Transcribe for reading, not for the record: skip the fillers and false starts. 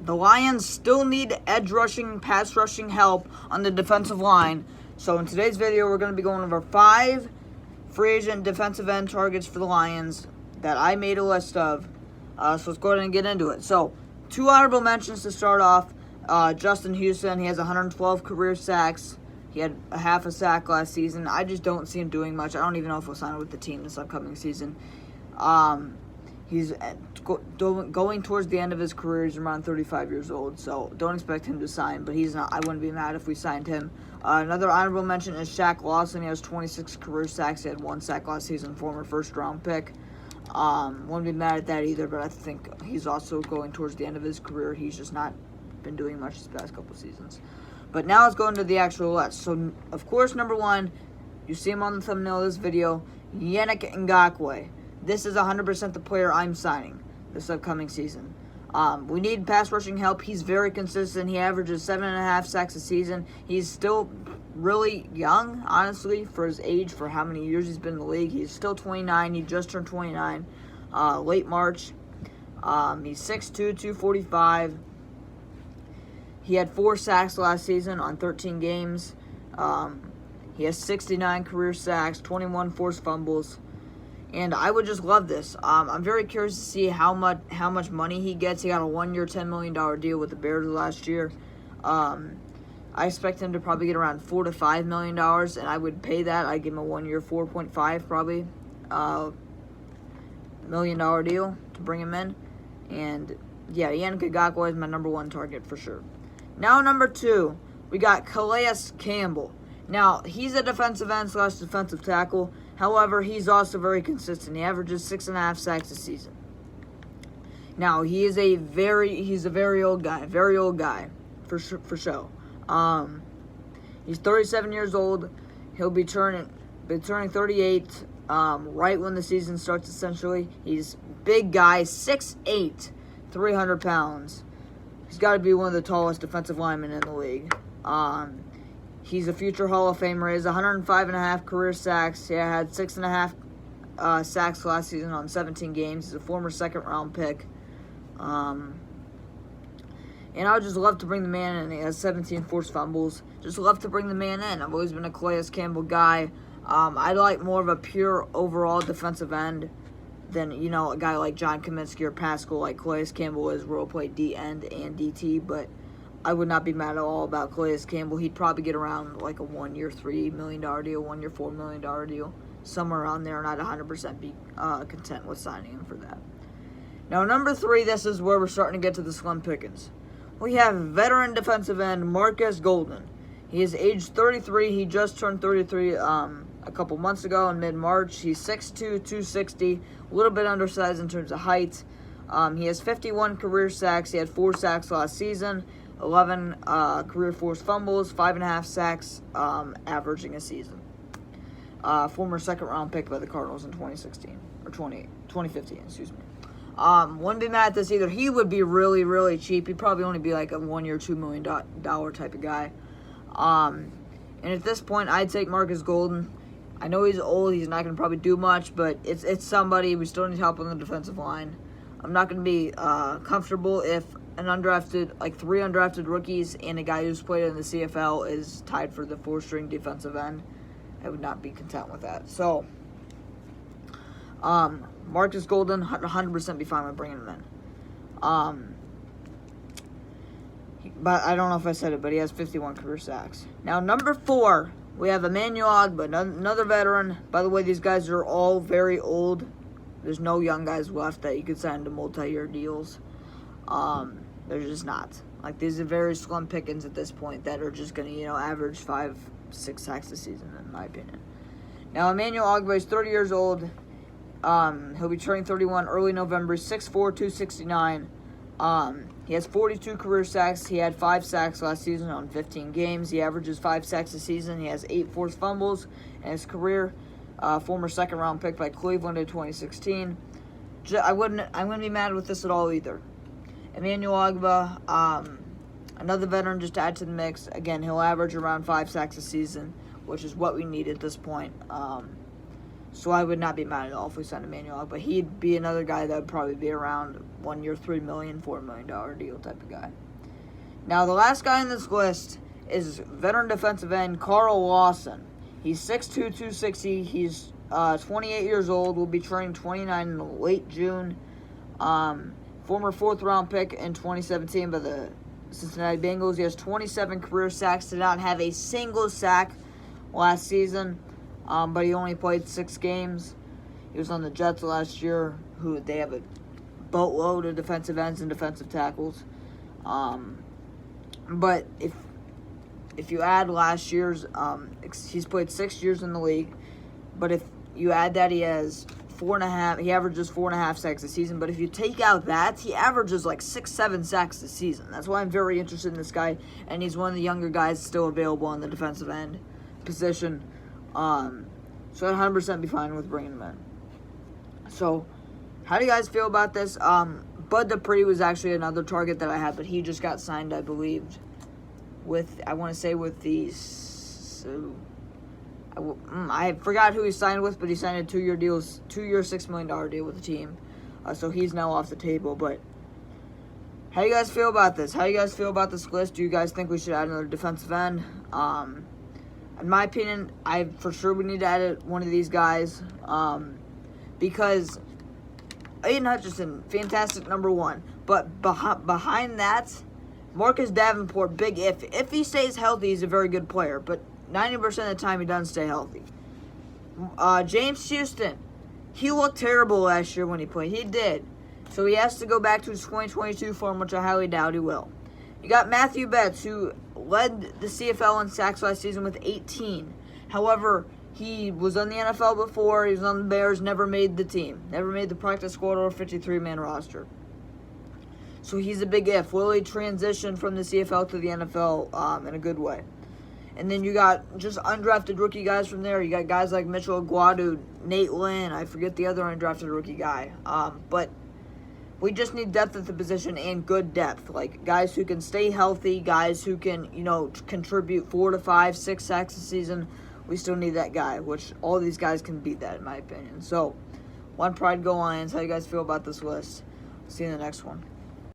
the Lions still need edge rushing, pass rushing help on the defensive line. So in today's video, we're going to be going over 5 free agent defensive end targets for the Lions that I made a list of. So let's go ahead and get into it. So 2 honorable mentions to start off. Justin Houston, he has 112 career sacks. He had a half a sack last season. I just don't see him doing much. I don't even know if he'll sign with the team this upcoming season. He's going towards the end of his career. He's around 35 years old, so don't expect him to sign, but he's not. I wouldn't be mad if we signed him. Another honorable mention is Shaq Lawson. He has 26 career sacks. He had 1 sack last season, former first-round pick. Wouldn't be mad at that either, but I think he's also going towards the end of his career. He's just not been doing much these past couple seasons. But now let's go into the actual list. So, of course, number 1, you see him on the thumbnail of this video, Yannick Ngakoue. This is 100% the player I'm signing this upcoming season. We need pass rushing help. He's very consistent. He averages 7.5 sacks a season. He's still really young, honestly, for his age, for how many years he's been in the league. He's still 29. He just turned 29 late March. He's 6'2", 245. He had 4 sacks last season on 13 games. He has 69 career sacks, 21 forced fumbles. And I would just love this. I'm very curious to see how much money he gets. He got a 1-year, $10 million deal with the Bears last year. I expect him to probably get around $4 to $5 million, and I would pay that. I'd give him a 1-year, 4.5 probably $1 million deal to bring him in. And yeah, Yannick Ngakoue is my number 1 target for sure. Now number 2, we got Calais Campbell. Now he's a defensive end / defensive tackle. However, he's also very consistent. He averages 6.5 sacks a season. Now, he's a very old guy, for sure. He's 37 years old. He'll be turning 38 right when the season starts, essentially. He's a big guy, 6'8", 300 pounds. He's got to be one of the tallest defensive linemen in the league. He's a future Hall of Famer. He has 105.5 career sacks. He had 6.5 sacks last season on 17 games. He's a former second-round pick. And I would just love to bring the man in. He has 17 forced fumbles. Just love to bring the man in. I've always been a Calais Campbell guy. I like more of a pure overall defensive end than, a guy like John Kaminsky or Pascal, like Calais Campbell is, where he'll play D-end and DT, but I would not be mad at all about Calais Campbell. He'd probably get around like a 1-year, $3 million deal, 1-year, $4 million deal, somewhere around there, and I'd 100% be content with signing him for that. Now, number 3, this is where we're starting to get to the slim pickings. We have veteran defensive end Marcus Golden. He is age 33. He just turned 33 a couple months ago in mid-March. He's 6'2", 260, a little bit undersized in terms of height. He has 51 career sacks. He had 4 sacks last season. 11 career forced fumbles, 5.5 sacks, averaging a season. Former second-round pick by the Cardinals in 2015, excuse me. Wouldn't be mad at this either. He would be really, really cheap. He'd probably only be like a 1-year, $2 million type of guy. And at this point, I'd take Marcus Golden. I know he's old. He's not going to probably do much, but it's somebody. We still need help on the defensive line. I'm not going to be comfortable if an undrafted, like 3 undrafted rookies and a guy who's played in the CFL is tied for the 4-string defensive end. I would not be content with that. So, Marcus Golden, 100% be fine with bringing him in. But I don't know if I said it, but he has 51 career sacks. Now, number 4, we have Emmanuel Ogbah, another veteran. By the way, these guys are all very old. There's no young guys left that you could sign to multi-year deals. They're just not. Like, these are very slim pickings at this point that are just going to, average 5-6 sacks a season, in my opinion. Now, Emmanuel Ogbah is 30 years old. He'll be turning 31 early November. 6'4", 269. He has 42 career sacks. He had 5 sacks last season on 15 games. He averages 5 sacks a season. He has 8 forced fumbles in his career. Former second-round pick by Cleveland in 2016. I wouldn't be mad with this at all either. Emmanuel Ogbah, another veteran just to add to the mix. Again, he'll average around 5 sacks a season, which is what we need at this point. So I would not be mad at all if we signed Emmanuel Ogbah. He'd be another guy that would probably be around 1 year, $3 million, $4 million deal type of guy. Now, the last guy on this list is veteran defensive end Carl Lawson. He's 6'2", 260. He's 28 years old. Will be turning 29 in late June. Former 4th-round pick in 2017 by the Cincinnati Bengals. He has 27 career sacks. Did not have a single sack last season, but he only played 6 games. He was on the Jets last year, who they have a boatload of defensive ends and defensive tackles. But if you add last year's, he's played 6 years in the league. But if you add that, he has 4.5. He averages 4.5 sacks a season. But if you take out that, he averages like 6-7 sacks a season. That's why I'm very interested in this guy, and he's one of the younger guys still available on the defensive end position. So I'd 100% be fine with bringing him in. So, how do you guys feel about this? Bud Dupree was actually another target that I had, but he just got signed, I believe, with the. So, I forgot who he signed with, but he signed a 2-year deal, $6 million deal with the team. So he's now off the table. But how do you guys feel about this? How do you guys feel about this list? Do you guys think we should add another defensive end? In my opinion, for sure we need to add one of these guys. Because Aiden Hutchinson, fantastic number 1. But behind that, Marcus Davenport, big if. If he stays healthy, he's a very good player. But 90% of the time, he doesn't stay healthy. James Houston, he looked terrible last year when he played. He did. So he has to go back to his 2022 form, which I highly doubt he will. You got Mathiue Betts, who led the CFL in sacks last season with 18. However, he was on the NFL before. He was on the Bears, never made the team. Never made the practice squad or 53-man roster. So he's a big if. Will he transition from the CFL to the NFL in a good way? And then you got just undrafted rookie guys from there. You got guys like Mitchell Aguado, Nate Lynn. I forget the other undrafted rookie guy. But we just need depth at the position and good depth. Like guys who can stay healthy, guys who can, contribute 4 to 5, 6 sacks a season. We still need that guy, which all these guys can beat that, in my opinion. So, One Pride, Go Lions. How you guys feel about this list? See you in the next one.